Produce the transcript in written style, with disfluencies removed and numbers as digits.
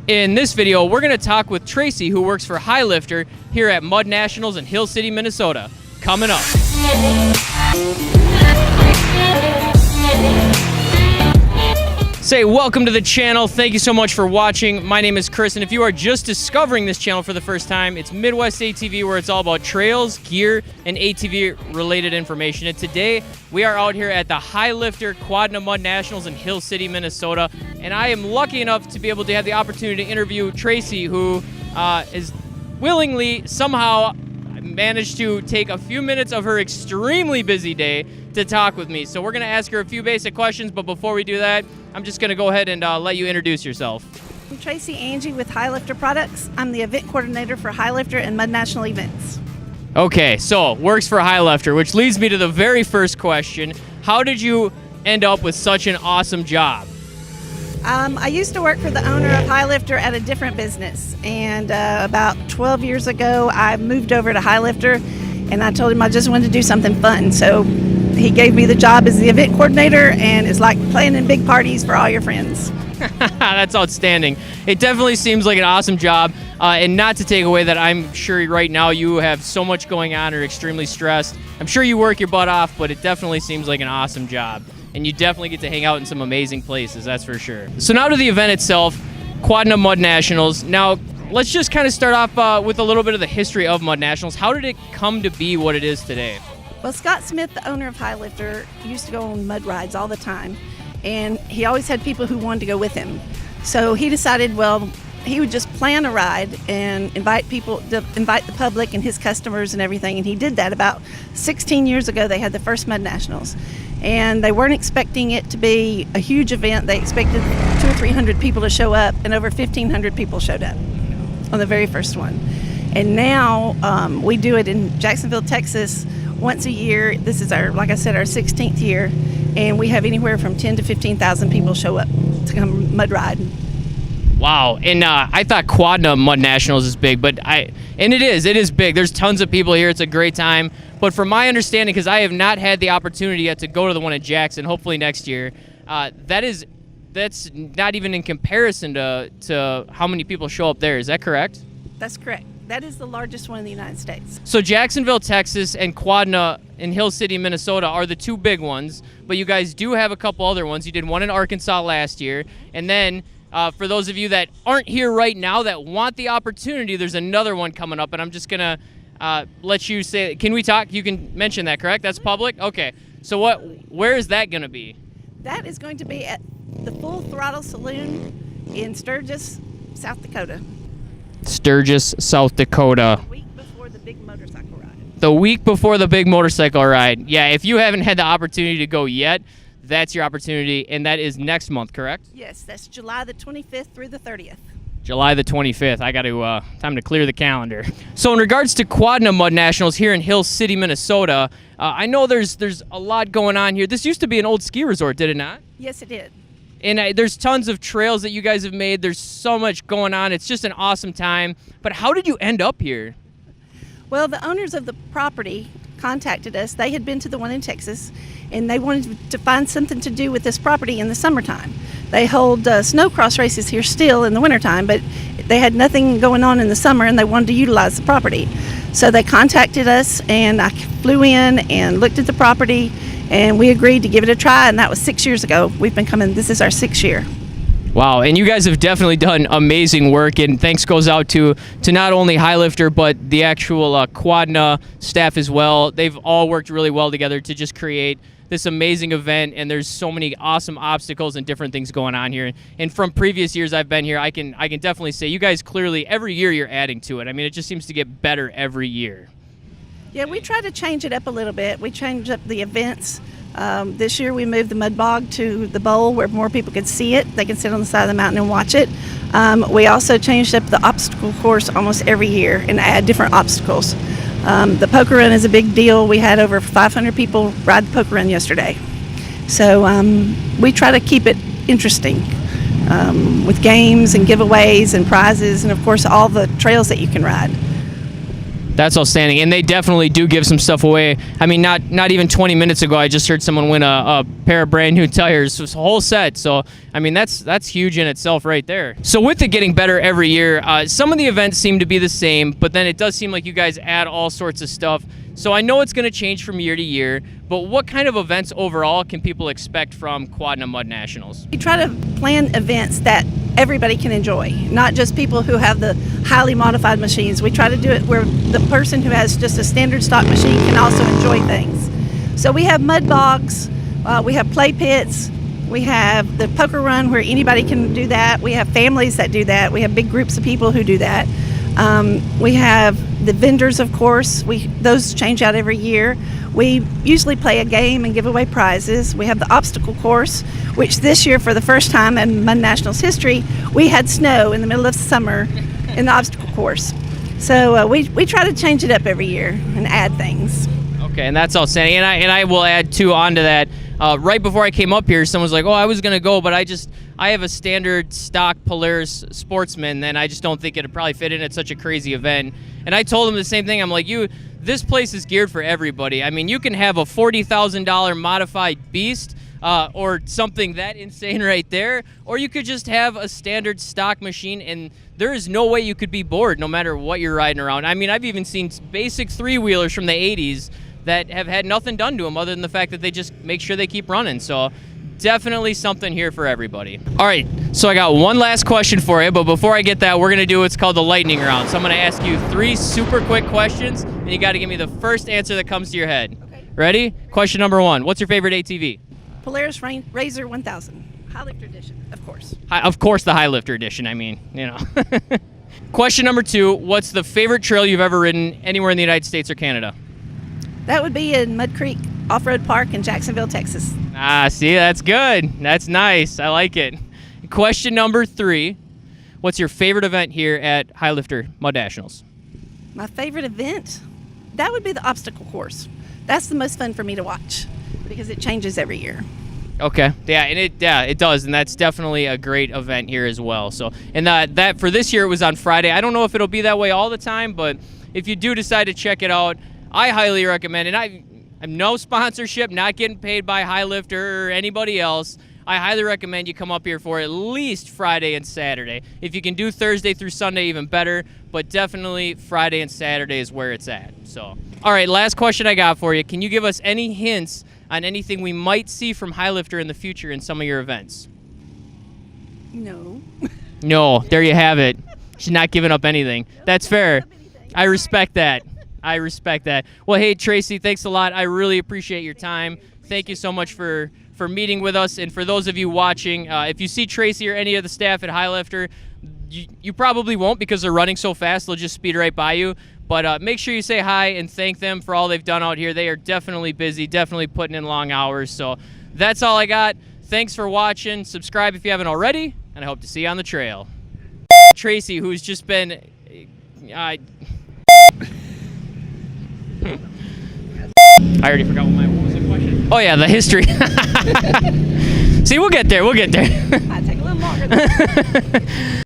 In this video, we're going to talk with Tracy, who works for Highlifter here at Mud Nationals in Hill City, Minnesota. Coming up. Say welcome to the channel. Thank you so much for watching. My name is Chris, and if you are just discovering this channel for the first time, it's Midwest ATV, where it's all about trails, gear, and ATV-related information. And today, we are out here at the Highlifter Quadna Mud Nationals in Hill City, Minnesota. And I am lucky enough to be able to have the opportunity to interview Tracy, who is willingly somehow managed to take a few minutes of her extremely busy day to talk with me. So we're going to ask her a few basic questions, but before we do that, I'm just going to go ahead and let you introduce yourself. I'm Tracy Angie with Highlifter Products. I'm the event coordinator for Highlifter and Mud National events. Okay, so works for Highlifter, which leads me to the very first question. How did you end up with such an awesome job? I used to work for the owner of Highlifter at a different business, and about 12 years ago, I moved over to Highlifter, and I told him I just wanted to do something fun. So he gave me the job as the event coordinator, and it's like planning big parties for all your friends. That's outstanding. It definitely seems like an awesome job, and not to take away that I'm sure right now you have so much going on or extremely stressed. I'm sure you work your butt off, but it definitely seems like an awesome job. And you definitely get to hang out in some amazing places, that's for sure. So now to the event itself, Quadna Mud Nationals. Now, let's just kind of start off with a little bit of the history of Mud Nationals. How did it come to be what it is today? Well, Scott Smith, the owner of Highlifter, used to go on mud rides all the time, and he always had people who wanted to go with him. So he decided, well, he would just plan a ride and invite the public and his customers and everything, and he did that about 16 years ago. They had the first Mud Nationals. And they weren't expecting it to be a huge event. They expected 200 or 300 people to show up, and over 1,500 people showed up on the very first one. And now we do it in Jacksonville, Texas, once a year. This is our 16th year, and we have anywhere from 10 to 15,000 people show up to come mud ride. Wow, and I thought Quadna Mud Nationals is big, and it is big. There's tons of people here. It's a great time. But from my understanding, because I have not had the opportunity yet to go to the one in Jackson, hopefully next year, that's not even in comparison to how many people show up there. Is that correct? That's correct. That is the largest one in the United States. So Jacksonville, Texas, and Quadna in Hill City, Minnesota are the two big ones, but you guys do have a couple other ones. You did one in Arkansas last year, and then for those of you that aren't here right now that want the opportunity, there's another one coming up, and I'm just going to let you say, can we talk? You can mention that, correct? That's public? Okay. So where is that going to be? That is going to be at the Full Throttle Saloon in Sturgis, South Dakota. Sturgis, South Dakota. The week before the big motorcycle ride. The week before the big motorcycle ride. Yeah, if you haven't had the opportunity to go yet, that's your opportunity, and that is next month, correct? Yes, that's July the 25th through the 30th. July the 25th. I got to time to clear the calendar. So in regards to Quadna Mud Nationals here in Hill City, Minnesota, I know there's a lot going on here. This used to be an old ski resort, did it not? Yes, it did. And there's tons of trails that you guys have made. There's so much going on. It's just an awesome time. But how did you end up here? Well, the owners of the property contacted us. They had been to the one in Texas, and they wanted to find something to do with this property in the summertime. They hold snowcross races here still in the wintertime, but they had nothing going on in the summer, and they wanted to utilize the property. So they contacted us, and I flew in and looked at the property, and we agreed to give it a try, and that was 6 years ago. We've been coming, this is our 6th year. Wow, and you guys have definitely done amazing work, and thanks goes out to not only Highlifter, but the actual Quadna staff as well. They've all worked really well together to just create this amazing event, and there's so many awesome obstacles and different things going on here. And from previous years I've been here, I can definitely say you guys clearly, every year you're adding to it. I mean, it just seems to get better every year. Yeah, we try to change it up a little bit. We changed up the events. This year we moved the mud bog to the bowl where more people could see it. They can sit on the side of the mountain and watch it. We also changed up the obstacle course almost every year and add different obstacles. The poker run is a big deal. We had over 500 people ride the poker run yesterday. So we try to keep it interesting with games and giveaways and prizes and, of course, all the trails that you can ride. That's outstanding, and they definitely do give some stuff away. I mean, not even 20 minutes ago, I just heard someone win a pair of brand new tires, a whole set. So, I mean, that's huge in itself right there. So with it getting better every year, some of the events seem to be the same, but then it does seem like you guys add all sorts of stuff. So I know it's going to change from year to year, but what kind of events overall can people expect from Quadna Mud Nationals? We try to plan events that everybody can enjoy, not just people who have the highly modified machines. We try to do it where the person who has just a standard stock machine can also enjoy things. So we have mud bogs, we have play pits, we have the poker run where anybody can do that. We have families that do that. We have big groups of people who do that. We have the vendors, of course. Those change out every year. We usually play a game and give away prizes. We have the obstacle course, which this year, for the first time in Mud Nationals history, we had snow in the middle of summer in the obstacle course. So we try to change it up every year and add things. Okay, and that's outstanding. And I will add too onto that. Right before I came up here, someone was like, "Oh, I was gonna go, but I have a standard stock Polaris Sportsman, and I just don't think it'd probably fit in at such a crazy event." And I told him the same thing. I'm like, this place is geared for everybody. I mean, you can have a $40,000 modified beast or something that insane right there, or you could just have a standard stock machine, and there is no way you could be bored no matter what you're riding around. I mean, I've even seen basic three-wheelers from the 80s that have had nothing done to them other than the fact that they just make sure they keep running. So definitely something here for everybody. All right, so I got one last question for you, but before I get that, we're gonna do what's called the lightning round. So I'm gonna ask you 3 super quick questions, and you gotta give me the first answer that comes to your head. Okay. Ready? Question number 1, what's your favorite ATV? Polaris Razor 1000, Highlifter edition, of course. Of course, the Highlifter edition, I mean, you know. Question number 2, what's the favorite trail you've ever ridden anywhere in the United States or Canada? That would be in Mud Creek Off-Road Park in Jacksonville, Texas. Ah, see, that's good. That's nice. I like it. Question number 3, what's your favorite event here at Highlifter Mud Nationals? My favorite event? That would be the obstacle course. That's the most fun for me to watch because it changes every year. Okay, yeah, and it does, and that's definitely a great event here as well. So, and that for this year it was on Friday. I don't know if it'll be that way all the time, but if you do decide to check it out, I highly recommend it. I'm no sponsorship, not getting paid by Highlifter or anybody else. I highly recommend you come up here for at least Friday and Saturday. If you can do Thursday through Sunday, even better, but definitely Friday and Saturday is where it's at. So, all right, last question I got for you. Can you give us any hints on anything we might see from Highlifter in the future in some of your events? No. No, there you have it. She's not giving up anything. That's fair. I respect that. I respect that. Well, hey, Tracy, thanks a lot. I really appreciate your time. Thank you so much for meeting with us. And for those of you watching, if you see Tracy or any of the staff at Highlifter, you probably won't because they're running so fast, they'll just speed right by you. But make sure you say hi and thank them for all they've done out here. They are definitely busy, definitely putting in long hours. So that's all I got. Thanks for watching. Subscribe if you haven't already, and I hope to see you on the trail. Tracy, who's just been... I already forgot what was the question? Oh yeah, the history. See, we'll get there. Might take a little longer.